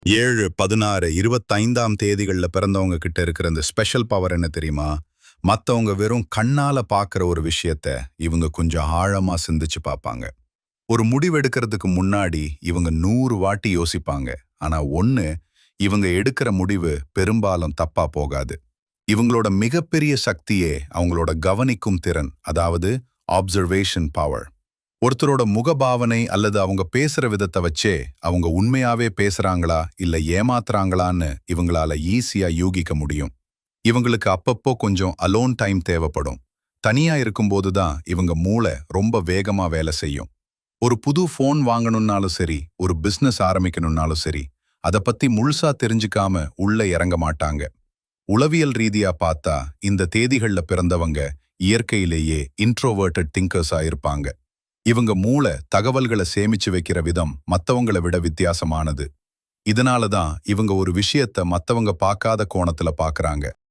7, 16, 25ஆம் தேதிகள்ல பிறந்தவங்க கிட்ட இருக்கிற இந்த ஸ்பெஷல் பவர் என்ன தெரியுமா? மத்தவங்க வெறும் கண்ணால பார்க்குற ஒரு விஷயத்த இவங்க கொஞ்சம் ஆழமா சிந்திச்சு பார்ப்பாங்க. ஒரு முடிவெடுக்கிறதுக்கு முன்னாடி இவங்க 100 வாட்டி யோசிப்பாங்க. ஆனா ஒண்ணு, இவங்க எடுக்கிற முடிவு பெரும்பாலும் தப்பா போகாது. இவங்களோட மிகப்பெரிய சக்தியே அவங்களோட கவனிக்கும் திறன், அதாவது ஆப்சர்வேஷன் பவர். ஒருத்தரோட முகபாவனை அல்லது அவங்க பேசுற விதத்தை வச்சே அவங்க உண்மையாவே பேசுறாங்களா இல்ல ஏமாத்துறாங்களான்னு இவங்களால ஈஸியா யூகிக்க முடியும். இவங்களுக்கு அப்பப்போ கொஞ்சம் அலோன் டைம் தேவைப்படும். தனியா இருக்கும்போது தான் இவங்க மூளை ரொம்ப வேகமா வேலை செய்யும். ஒரு புது ஃபோன் வாங்கணும்னாலும் சரி, ஒரு பிசினஸ் ஆரம்பிக்கணும்னாலும் சரி, அதை பத்தி முழுசா தெரிஞ்சுக்காம உள்ள இறங்க மாட்டாங்க. உளவியல் ரீதியா பார்த்தா இந்த தேதிகள்ல பிறந்தவங்க இயற்கையிலேயே இன்ட்ரோவர்ட்டட் திங்கர்ஸா இருப்பாங்க. இவங்க மூளை தகவல்களை சேமிச்சு வைக்கிற விதம் மத்தவங்கள விட வித்தியாசமானது. இதனால தான் இவங்க ஒரு விஷயத்த மத்தவங்க பார்க்காத கோணத்துல பார்க்கறாங்க.